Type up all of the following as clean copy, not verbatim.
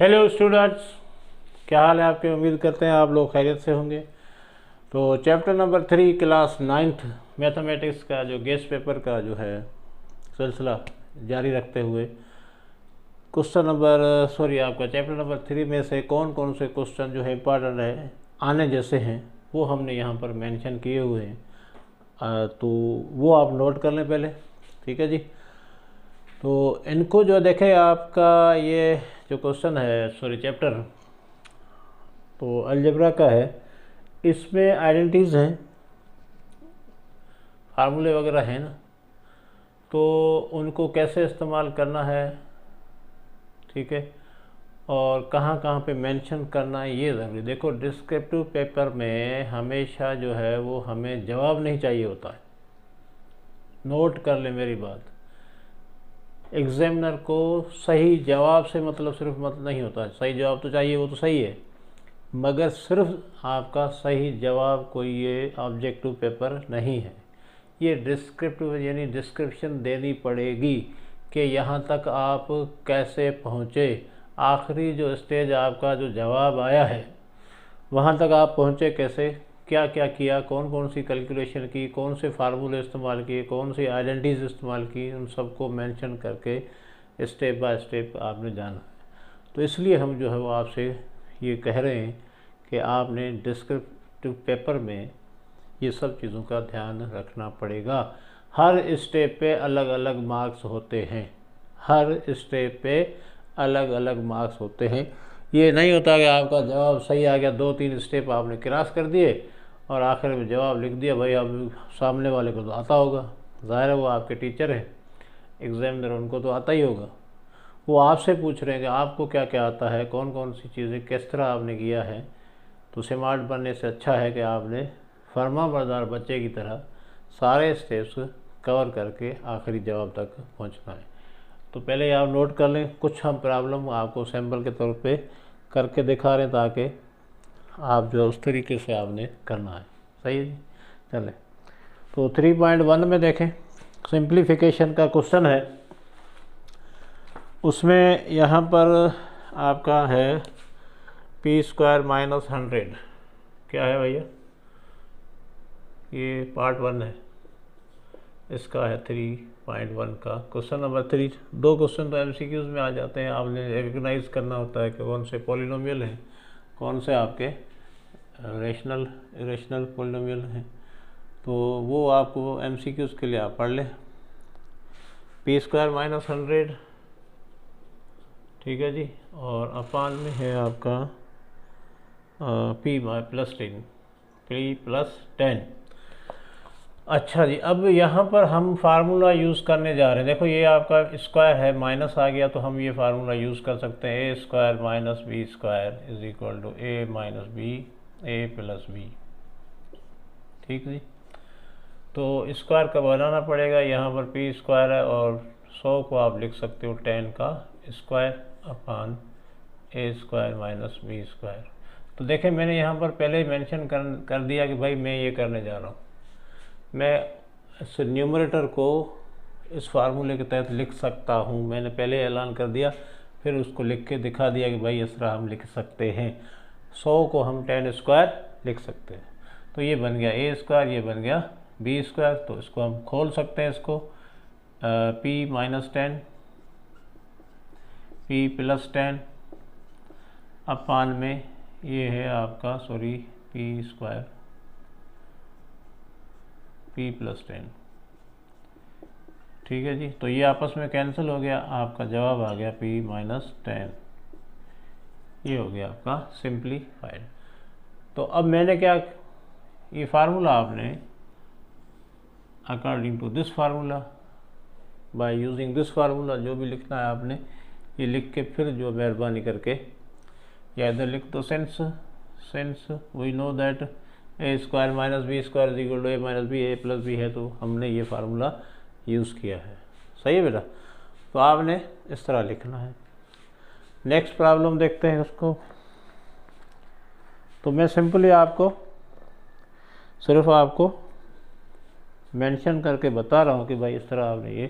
Hello students, क्या हाल है आपके। उम्मीद करते हैं आप लोग खैरियत से होंगे। तो chapter number 3 class 9th mathematics का जो गेस्ट पेपर का जो है सिलसिला जारी रखते हुए आपका चैप्टर नंबर 3 में से कौन कौन से क्वेश्चन जो है इम्पॉर्टेंट है आने जैसे हैं वो हमने यहाँ पर मेंशन किए हुए हैं। तो वो आप नोट कर लें पहले, ठीक है जी। तो इनको जो देखें, आपका ये जो क्वेश्चन है चैप्टर तो अलजेब्रा का है। इसमें आइडेंटिटीज़ हैं, फार्मूले वगैरह हैं ना, तो उनको कैसे इस्तेमाल करना है, ठीक है, और कहाँ कहाँ पे मेंशन करना है ये ज़रूरी। देखो, डिस्क्रिप्टिव पेपर में हमेशा जो है वो हमें जवाब नहीं चाहिए होता है। नोट कर ले मेरी बात। एग्जामिनर को सही जवाब से मतलब सिर्फ मतलब नहीं होता है, सही जवाब तो चाहिए, वो तो सही है, मगर सिर्फ आपका सही जवाब कोई ये ऑब्जेक्टिव पेपर नहीं है। ये डिस्क्रिप्टिव यानी डिस्क्रिप्शन देनी पड़ेगी कि यहाँ तक आप कैसे पहुँचे, आखिरी जो स्टेज आपका जो जवाब आया है वहाँ तक आप पहुँचे कैसे, क्या क्या किया, कौन कौन सी कैलकुलेशन की, कौन से फार्मूले इस्तेमाल किए, कौन सी आइडेंटिटीज इस्तेमाल की, उन सबको मेंशन करके स्टेप बाय स्टेप आपने जाना है। तो इसलिए हम जो है वो आपसे ये कह रहे हैं कि आपने डिस्क्रिप्टिव पेपर में ये सब चीज़ों का ध्यान रखना पड़ेगा। हर स्टेप पे अलग अलग मार्क्स होते हैं, हर स्टेप पे अलग अलग मार्क्स होते हैं। ये नहीं होता कि आपका जवाब सही आ गया, 2-3 स्टेप आपने क्रॉस कर दिए और आखिर में जवाब लिख दिया। भाई अब सामने वाले को तो आता होगा, ज़ाहिर है वो आपके टीचर हैं, एग्जामिनर, उनको तो आता ही होगा। वो आपसे पूछ रहे हैं कि आपको क्या क्या आता है, कौन कौन सी चीज़ें किस तरह आपने किया है। तो स्मार्ट बनने से अच्छा है कि आपने फर्मा बरदार बच्चे की तरह सारे स्टेप्स कवर करके आखिरी जवाब तक पहुंचना है। तो पहले आप नोट कर लें, कुछ हम प्रॉब्लम आपको सैम्पल के तौर पे करके दिखा रहे हैं ताकि आप जो उस तरीके से आपने करना है। सही है जी, चलें। तो 3.1 में देखें, सिंप्लीफिकेशन का क्वेश्चन है। उसमें यहाँ पर आपका है p² - 100। क्या है भैया, ये पार्ट 1 है, इसका है 3.1 का क्वेश्चन नंबर 3। 2 क्वेश्चन तो MCQs में आ जाते हैं, आपने रिकग्नाइज करना होता है कि कौन से पॉलिनोमियल हैं, कौन से आपके रेशनल इरेशनल पॉलिनोमियल हैं। तो वो आपको MCQs के लिए आप पढ़ लें। p² - 100, ठीक है जी, और अपान में है आपका p+10। अच्छा जी, अब यहाँ पर हम फार्मूला यूज़ करने जा रहे हैं। देखो, ये आपका स्क्वायर है, माइनस आ गया तो हम ये फार्मूला यूज़ कर सकते हैं, a² - b² = a - b a+b। ठीक जी, तो स्क्वायर का बनाना पड़ेगा। यहाँ पर p² है और 100 को आप लिख सकते हो 10 का स्क्वायर अपान a² - b²। तो देखें, मैंने यहाँ पर पहले ही मेंशन कर दिया कि भाई मैं ये करने जा रहा हूँ। मैं इस न्यूमरेटर को इस फार्मूले के तहत लिख सकता हूँ, मैंने पहले ऐलान कर दिया, फिर उसको लिख के दिखा दिया कि भाई इस तरह हम लिख सकते हैं। 100 को हम 10² लिख सकते हैं। तो ये बन गया a², ये बन गया b²। तो इसको हम खोल सकते हैं, इसको p-10 p+10 अपान में ये है आपका p² p+10। ठीक है जी, तो ये आपस में कैंसिल हो गया, आपका जवाब आ गया p-10। ये हो गया आपका सिंप्लीफाइड। तो अब मैंने क्या, ये फार्मूला आपने according to this formula, by using this formula, जो भी लिखना है आपने ये लिख के फिर जो मेहरबानी करके या इधर लिख दो since we know that a² - b² = a - b a+b है, तो हमने ये फार्मूला यूज़ किया है। सही है बेटा, तो आपने इस तरह लिखना है। नेक्स्ट प्रॉब्लम देखते हैं उसको। तो मैं सिंपली सिर्फ आपको मेंशन करके बता रहा हूँ कि भाई इस तरह आपने ये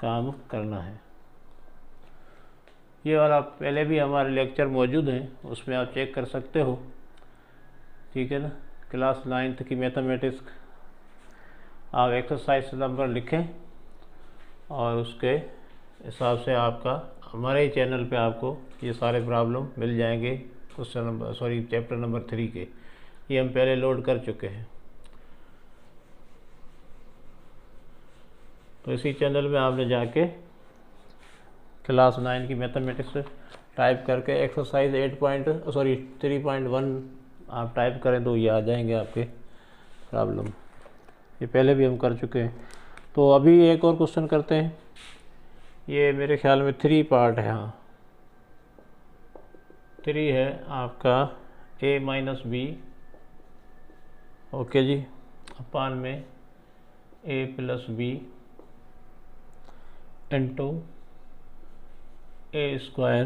काम करना है। ये वाला पहले भी हमारे लेक्चर मौजूद हैं, उसमें आप चेक कर सकते हो, ठीक है ना। क्लास 9th की मैथमेटिक्स आप एक्सरसाइज नंबर लिखें और उसके हिसाब से आपका हमारे ही चैनल पे आपको ये सारे प्रॉब्लम मिल जाएंगे। क्वेश्चन नंबर चैप्टर नंबर 3 के ये हम पहले लोड कर चुके हैं। तो इसी चैनल में आपने जाके क्लास 9 की मैथमेटिक्स टाइप करके एक्सरसाइज 3.1 आप टाइप करें तो ये आ जाएंगे आपके प्रॉब्लम। ये पहले भी हम कर चुके हैं। तो अभी एक और क्वेश्चन करते हैं। ये मेरे ख्याल में 3 पार्ट है। हाँ 3 है आपका a minus B, okay ji, अपान में a plus B into a square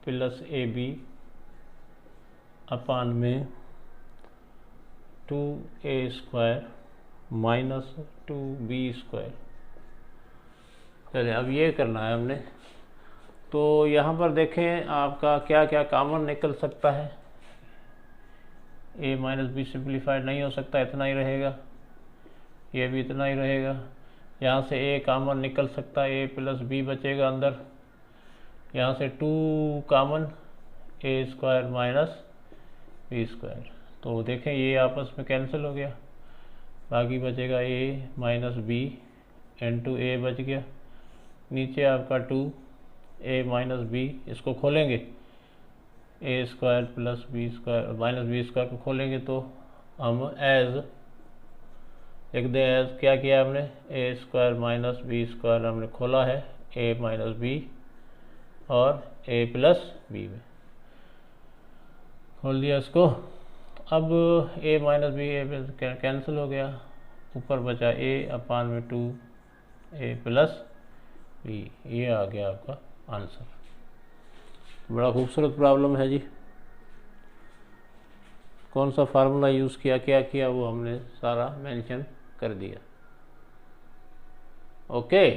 plus A B अपान में 2a square minus 2b square. चलिए अब ये करना है हमने। तो यहाँ पर देखें आपका क्या क्या कॉमन निकल सकता है। a माइनस बी सिंप्लीफाइड नहीं हो सकता, इतना ही रहेगा, ये भी इतना ही रहेगा। यहाँ से a कॉमन निकल सकता है, a प्लस बी बचेगा अंदर। यहाँ से 2 common, a square minus b square. तो देखें ये आपस में कैंसिल हो गया, बाकी बचेगा a माइनस बी इंटू ए बच गया। नीचे आपका 2a माइनस बी, इसको खोलेंगे a square plus b square minus b square को खोलेंगे तो हम एज लिख दें। एज क्या किया हमने, a square minus b square हमने खोला है a माइनस बी और a प्लस बी में खोल दिया इसको। अब a माइनस बी कैंसिल हो गया, ऊपर बचा a अपान में 2a प्लस बी। ये आ गया आपका आंसर। बड़ा खूबसूरत प्रॉब्लम है जी। कौन सा फार्मूला यूज़ किया, क्या किया, वो हमने सारा मेंशन कर दिया। ओके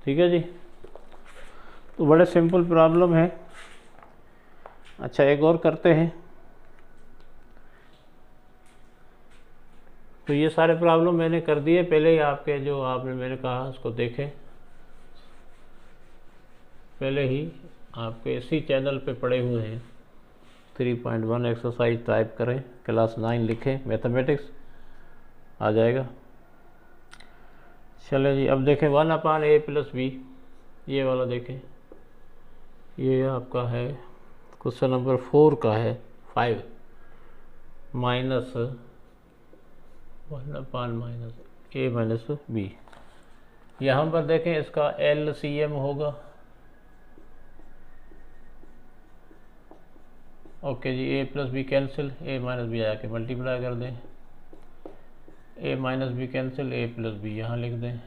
ठीक है जी। तो बड़े सिंपल प्रॉब्लम है। अच्छा एक और करते हैं। तो ये सारे प्रॉब्लम मैंने कर दिए पहले ही, आपके जो आपने मैंने कहा उसको देखें, पहले ही आपके इसी चैनल पे पड़े हुए हैं। 3.1 एक्सरसाइज टाइप करें, क्लास 9 लिखें, मैथमेटिक्स आ जाएगा। चले जी अब देखें 1 अपान a प्लस बी, ये वाला देखें। ये आपका है क्वेश्चन नंबर 4 का है 5 minus 1 upon minus a minus b. यहाँ पर देखें इसका LCM होगा। ओके जी, a plus b cancel, a minus b आके मल्टीप्लाई कर दें, a minus b cancel, a plus b यहाँ लिख दें।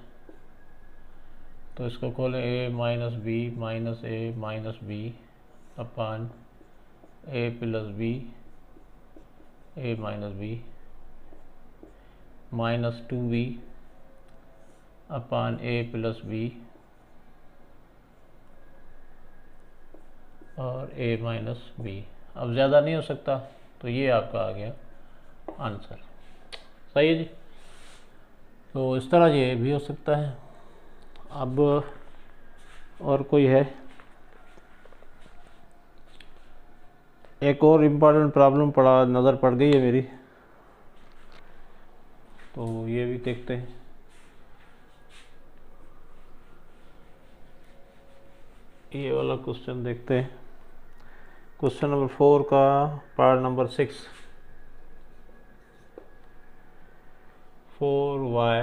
तो इसको खोलें a minus b minus a minus b upon a plus b a minus b minus 2b upon a plus b और a माइनस बी। अब ज़्यादा नहीं हो सकता, तो ये आपका आ गया आंसर। सही है जी। तो इस तरह ये भी हो सकता है। अब और कोई है, एक और इम्पॉर्टेंट प्रॉब्लम पड़ा नज़र पड़ गई है मेरी, तो ये भी देखते हैं। ये वाला क्वेश्चन देखते हैं, क्वेश्चन नंबर 4 का part number 6। 4y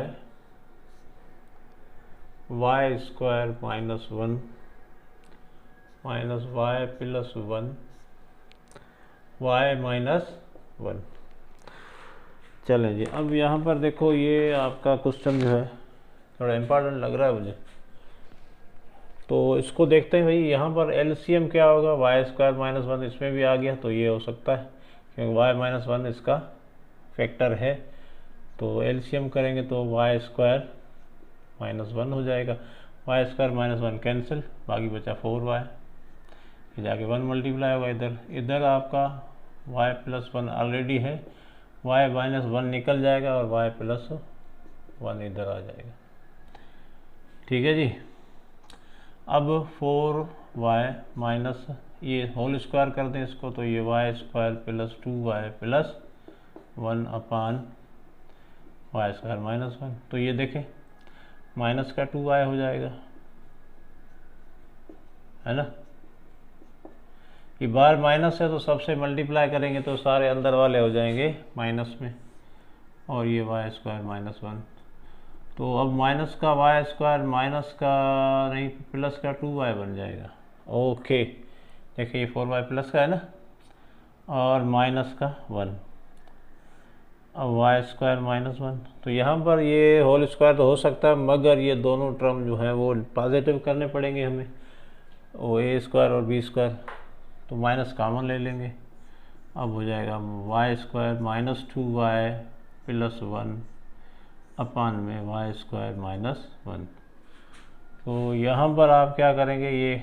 y square minus 1 minus y plus 1 y minus 1। चलें जी अब यहाँ पर देखो, ये आपका क्वेश्चन जो है थोड़ा इम्पोर्टेंट लग रहा है मुझे। तो इसको देखते हैं भाई, यहाँ पर LCM क्या होगा, y स्क्वायर माइनस 1 इसमें भी आ गया, तो ये हो सकता है क्योंकि y माइनस 1 इसका फैक्टर है। तो LCM करेंगे तो y स्क्वायर -1 हो जाएगा। y² -1 कैंसिल, बाकी बचा 4y, ये जाके 1 मल्टीप्लाई होगा इधर। इधर आपका y + 1 ऑलरेडी है, y -1 निकल जाएगा और y + 1 इधर आ जाएगा। ठीक है जी। अब 4y माइनस ये होल स्क्वायर कर दें इसको, तो ये y² + 2y + 1 अपान y² -1, तो ये देखें माइनस का 2y हो जाएगा, है ना। ये बार माइनस है तो सबसे मल्टीप्लाई करेंगे तो सारे अंदर वाले हो जाएंगे माइनस में, और ये y² -1, तो अब माइनस का y² माइनस का नहीं प्लस का 2y बन जाएगा। ओके, देखिए ये 4y प्लस का है ना, और माइनस का 1, अब y² -1, तो यहाँ पर ये होल स्क्वायर तो हो सकता है, मगर ये दोनों टर्म जो है वो पॉजिटिव करने पड़ेंगे हमें, वो a² और b², तो माइनस कॉमन ले लेंगे। अब हो जाएगा y² -2y + 1 अपान में y² -1, तो यहाँ पर आप क्या करेंगे, ये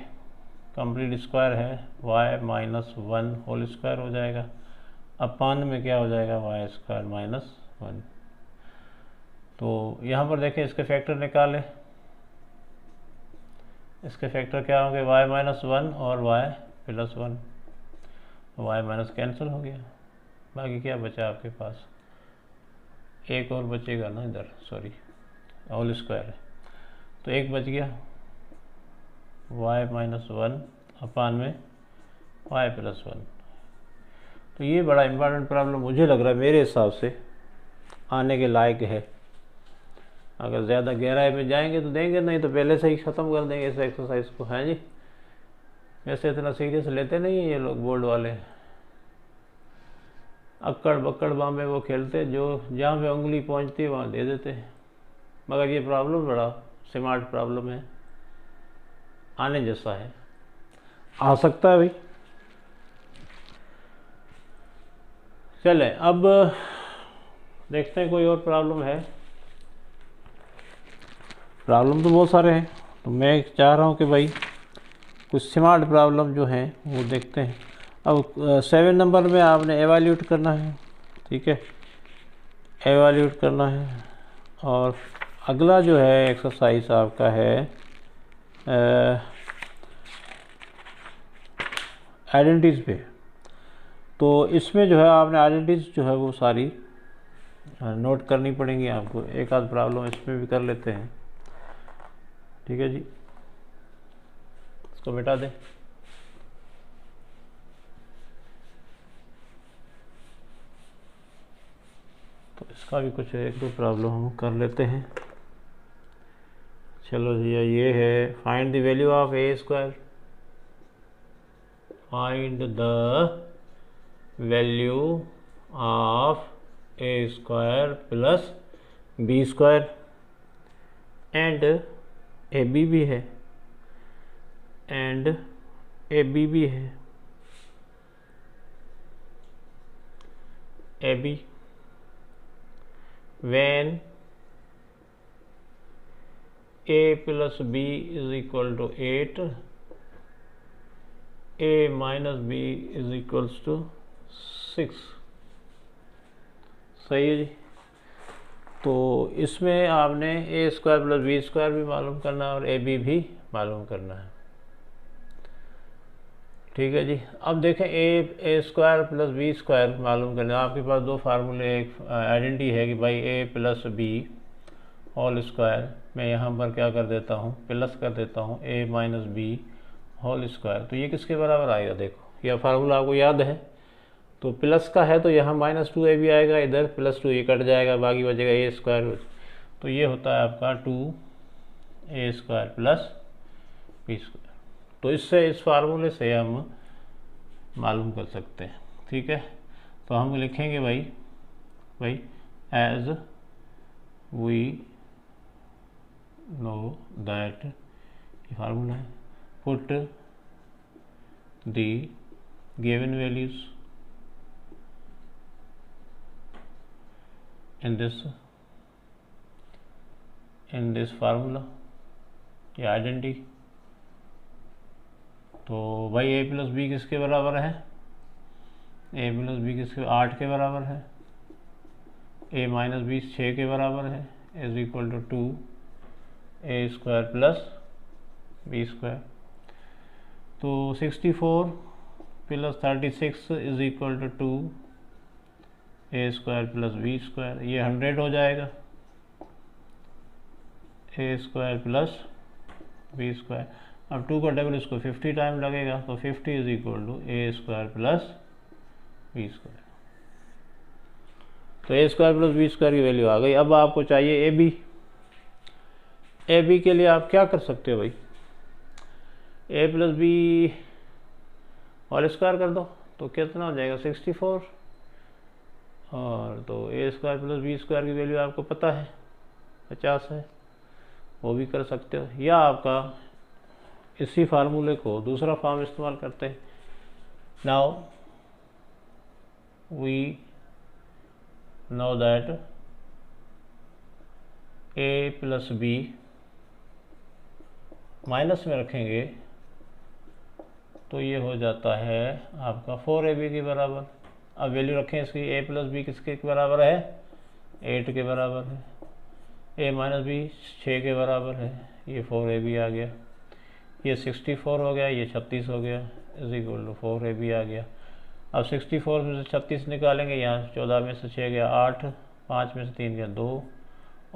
कंप्लीट स्क्वायर है, y -1 होल स्क्वायर हो जाएगा, अपान में क्या हो जाएगा y² -1। तो यहाँ पर देखें इसके फैक्टर निकालें, इसके फैक्टर क्या होंगे, y -1 और y + 1, y माइनस कैंसिल हो गया, बाकी क्या बचा आपके पास, एक और बचेगा ना इधर, सॉरी होल स्क्वायर है, तो एक बच गया, y -1 अपान में y + 1। तो ये बड़ा इम्पॉर्टेंट प्रॉब्लम मुझे लग रहा है, मेरे हिसाब से आने के लायक है। अगर ज़्यादा गहराई में जाएंगे तो देंगे, नहीं तो पहले से ही ख़त्म कर देंगे इस एक्सरसाइज को, है जी। वैसे इतना सीरियस लेते नहीं हैं ये लोग, बोर्ड वाले अक्कड़ बक्कड़ बाम्बे वो खेलते, जो जहाँ पे उंगली पहुँचती है वहाँ दे देते हैं। मगर ये प्रॉब्लम बड़ा स्मार्ट प्रॉब्लम है, आने जैसा है, आ सकता है भाई। चले अब देखते हैं कोई और प्रॉब्लम है। प्रॉब्लम तो बहुत सारे हैं, तो मैं चाह रहा हूँ कि भाई कुछ स्मार्ट प्रॉब्लम जो हैं वो देखते हैं। अब 7 नंबर में आपने एवैल्यूएट करना है, ठीक है, एवैल्यूएट करना है। और अगला जो है एक्सरसाइज आपका है आइडेंटिटीज़ पे, तो इसमें जो है आपने आइडेंटिटीज़ जो है वो सारी नोट करनी पड़ेंगी आपको। एक आध प्रॉब्लम इसमें भी कर लेते हैं, ठीक है जी। इसको मिटा दें। तो इसका भी कुछ एक दो प्रॉब्लम हम कर लेते हैं। चलो जी, ये है find the value of a², find the value of a² + b² and ab भी है, एंड ab भी है, ab when a + b = 8, a - b = 6। सही है जी। तो इसमें आपने a² + b² भी मालूम करना है और ab भी मालूम करना है, ठीक है जी। अब देखें a² + b² मालूम करना है। आपके पास दो फार्मूले, एक आइडेंटिटी है कि भाई a + b होल स्क्वायर, मैं यहाँ पर क्या कर देता हूँ, प्लस कर देता हूँ a - b होल स्क्वायर, तो ये किसके बराबर आएगा, देखो यह फार्मूला आपको याद है। तो प्लस का है तो यहाँ -2ab आएगा, इधर +2 ये कट जाएगा, बाकी बचेगा a²। तो ये होता है आपका 2a² + b²। तो इससे, इस फार्मूले से हम मालूम कर सकते हैं, ठीक है। तो हम लिखेंगे भाई एज वी नो दैट, ये फार्मूला है, put the given values in this in this formula, ये आइडेंटिटी। तो भाई ए प्लस बी किसके बराबर है, ए प्लस बी किसके 8 के बराबर है, ए माइनस बी 6 के बराबर है, is equal to 2 a square plus b square. तो 64 plus 36 is equal to 2 a square plus b square, ये 100 हो जाएगा, a square plus b square. अब 2 का डबल, इसको 50 टाइम लगेगा, तो 50 is equal to a square plus b square. तो a square plus b square की वैल्यू आ गई। अब आपको चाहिए ए बी। ए बी के लिए आप क्या कर सकते हो भाई, ए प्लस बी होल स्क्वायर कर दो, तो कितना हो जाएगा 64, और तो a square plus b square की वैल्यू आपको पता है 50 है, वो भी कर सकते हो। या आपका इसी फार्मूले को दूसरा फॉर्म इस्तेमाल करते हैं। Now we know that a plus b minus में रखेंगे तो ये हो जाता है आपका 4ab के बराबर। अब वैल्यू रखें इसकी, ए प्लस बी किसके बराबर है, 8 के बराबर है, ए माइनस बी 6 के बराबर है, ये 4ab आ गया, ये 64 हो गया, ये 36 हो गया, इज इक्वल टू 4ab आ गया। अब 64 में से 36 निकालेंगे, यहाँ 14 में से 6 गया 8, 5 में से 3 गया 2,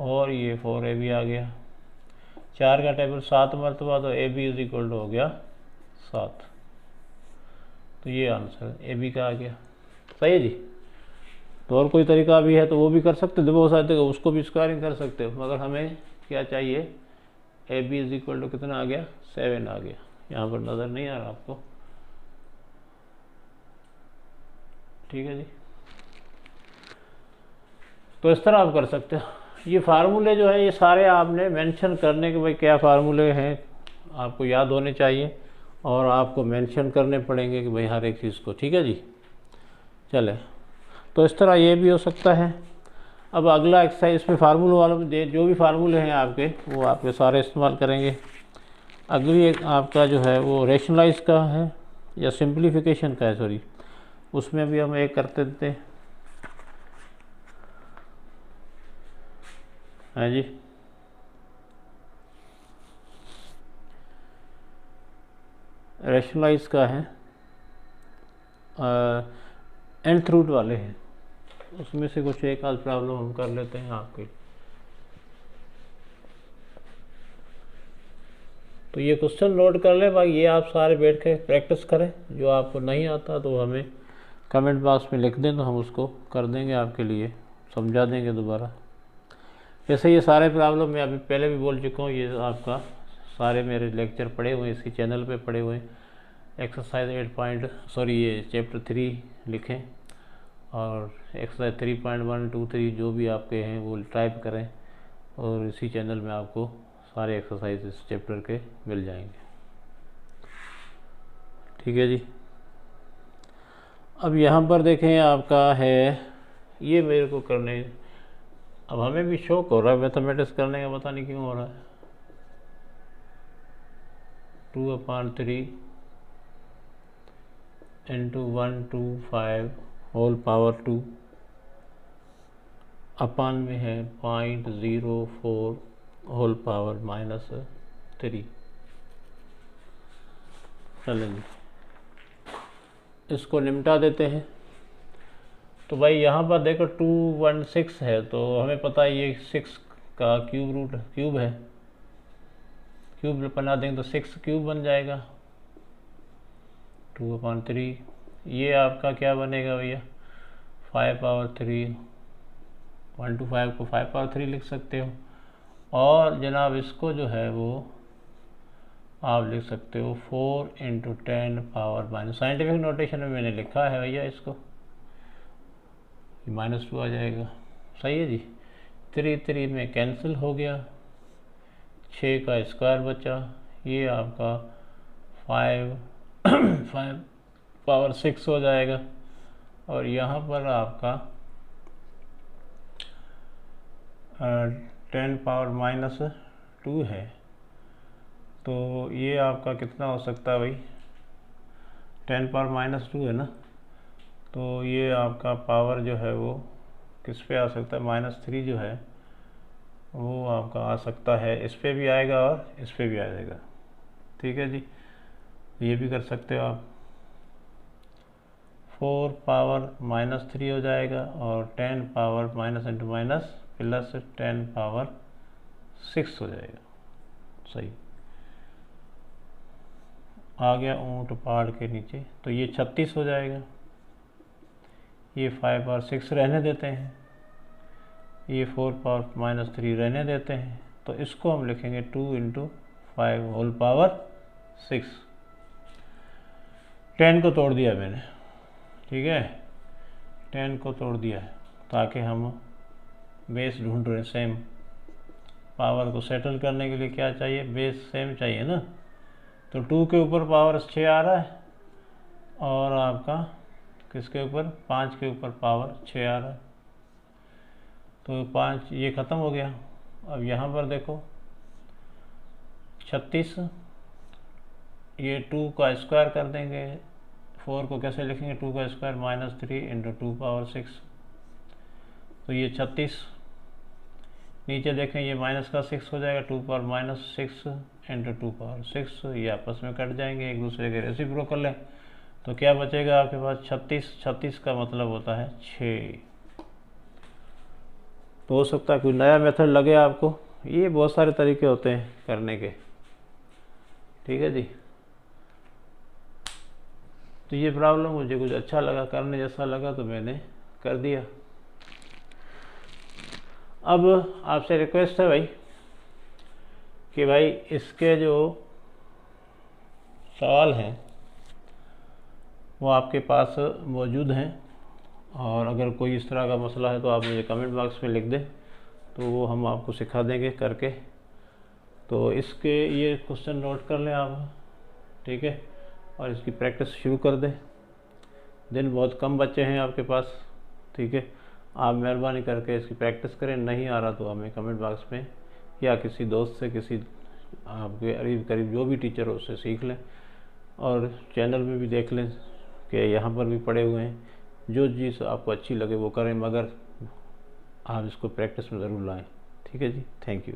और ये 4ab आ गया। 4 का टेबल 7 मरतबा, तो ab इज इक्वल टू हो गया 7। तो ये आंसर ab का आ गया। सही है जी। तो और कोई तरीका भी है तो वो भी कर सकते हो, बहुत सारे उसको भी स्क्वायरिंग कर सकते हो, मगर हमें क्या चाहिए, ab इज इक्वल टू कितना आ गया 7 आ गया। यहाँ पर नज़र नहीं आ रहा आपको, ठीक है जी। तो इस तरह आप कर सकते हो। ये फार्मूले जो है ये सारे आपने मेंशन करने के, भाई क्या फार्मूले हैं आपको याद होने चाहिए, और आपको मेंशन करने पड़ेंगे कि भाई हर एक चीज़ को, ठीक है जी। चले, तो इस तरह ये भी हो सकता है। अब अगला एक्सरसाइज इसमें फार्मूले वालों में जो भी फार्मूले हैं आपके, वो आपके सारे इस्तेमाल करेंगे। अगली एक आपका जो है वो रेशनलाइज का है या सिंप्लीफिकेशन का है, सॉरी, उसमें भी हम एक करते देते हैं। हाँ जी, रेशनलाइज का है, nth रूट वाले हैं, उसमें से कुछ एक आध प्रॉब्लम हम कर लेते हैं आपके। तो ये क्वेश्चन नोट कर ले भाई, ये आप सारे बैठ के प्रैक्टिस करें। जो आपको नहीं आता तो हमें कमेंट बॉक्स में लिख दें, तो हम उसको कर देंगे आपके लिए, समझा देंगे दोबारा। जैसे ये सारे प्रॉब्लम मैं अभी पहले भी बोल चुका हूँ, ये आपका सारे मेरे लेक्चर पड़े हुए हैं, इसी चैनल पे पड़े हुए हैं। एक्सरसाइज 8 ये चैप्टर 3 लिखें, और एक्सरसाइज 3.1, 2, 3 जो भी आपके हैं वो टाइप करें, और इसी चैनल में आपको सारे एक्सरसाइज इस चैप्टर के मिल जाएंगे, ठीक है जी। अब यहाँ पर देखें आपका है, ये मेरे को करने, अब हमें भी शौक हो रहा है मैथमेटिक्स करने का, पता नहीं क्यों हो रहा है। 2/3 इंटू 125 होल पावर 2 अपान में है 0.04 होल पावर -3। चलेंगे, इसको निपटा देते हैं। तो भाई यहाँ पर देखो 216 है, तो हमें पता है ये 6 का क्यूब है, क्यूब बना देंगे तो 6 क्यूब बन जाएगा। 2/3 ये आपका क्या बनेगा भैया, 5/3, 125 को 5/3 लिख सकते हो। और जनाब इसको जो है वो आप लिख सकते हो 4 × 10⁻⁻, साइंटिफिक नोटेशन में मैंने लिखा है भैया, इसको -2 आ जाएगा। सही है जी। 3 में कैंसिल हो गया, 6 का स्क्वायर बचा, ये आपका 5/6 हो जाएगा। और यहाँ पर आपका 10⁻⁻2 है, तो ये आपका कितना हो सकता है भाई, 10⁻⁻2 है ना, तो ये आपका पावर जो है वो किस पे आ सकता है, -3 जो है वो आपका आ सकता है, इस पे भी आएगा और इस पे भी आ जाएगा। ठीक है जी, ये भी कर सकते हो आप। 4⁻−3 हो जाएगा और 10⁻⁻⁻ प्लस 10⁻6 हो जाएगा। सही आ गया ऊंट पहाड़ के नीचे, तो ये 36 हो जाएगा। ये 5 और 6 रहने देते हैं, ये 4⁻−3 रहने देते हैं, तो इसको हम लिखेंगे 2 × 5 होल पावर 6। 10 को तोड़ दिया मैंने, ठीक है, 10 को तोड़ दिया है ताकि हम बेस ढूंढ रहे, सेम पावर को सेटल करने के लिए क्या चाहिए, बेस सेम चाहिए ना। तो 2 के ऊपर पावर 6 आ रहा है और आपका किसके ऊपर, 5 के ऊपर पावर 6 आ रहा है, तो 5 ये ख़त्म हो गया। अब यहाँ पर देखो 36, ये 2 का स्क्वायर कर देंगे, 4 को कैसे लिखेंगे, 2 का स्क्वायर -3 × 2⁻6, तो ये 36। नीचे देखें ये -6 हो जाएगा, 2⁻−6 × 2⁻6, ये आपस में कट जाएंगे, एक दूसरे के रेसिप्रोकल लें, तो क्या बचेगा आपके पास 36। 36 का मतलब होता है 6। तो हो सकता है कोई नया मेथड लगे आपको, ये बहुत सारे तरीके होते हैं करने के। ठीक है जी, तो ये प्रॉब्लम मुझे कुछ अच्छा लगा, करने जैसा लगा, तो मैंने कर दिया। अब आपसे रिक्वेस्ट है भाई कि भाई इसके जो सवाल हैं वो आपके पास मौजूद हैं, और अगर कोई इस तरह का मसला है तो आप मुझे कमेंट बॉक्स में लिख दें, तो वो हम आपको सिखा देंगे करके। तो इसके ये क्वेश्चन नोट कर लें आप, ठीक है, और इसकी प्रैक्टिस शुरू कर दें। दिन बहुत कम बच्चे हैं आपके पास, ठीक है, आप मेहरबानी करके इसकी प्रैक्टिस करें। नहीं आ रहा तो हमें कमेंट बॉक्स में या किसी दोस्त से, किसी आपके करीब जो भी टीचर हो उससे सीख लें, और चैनल में भी देख लें कि यहाँ पर भी पड़े हुए हैं, जो चीज़ आपको अच्छी लगे वो करें, मगर आप इसको प्रैक्टिस में ज़रूर लाएं। ठीक है जी, थैंक यू।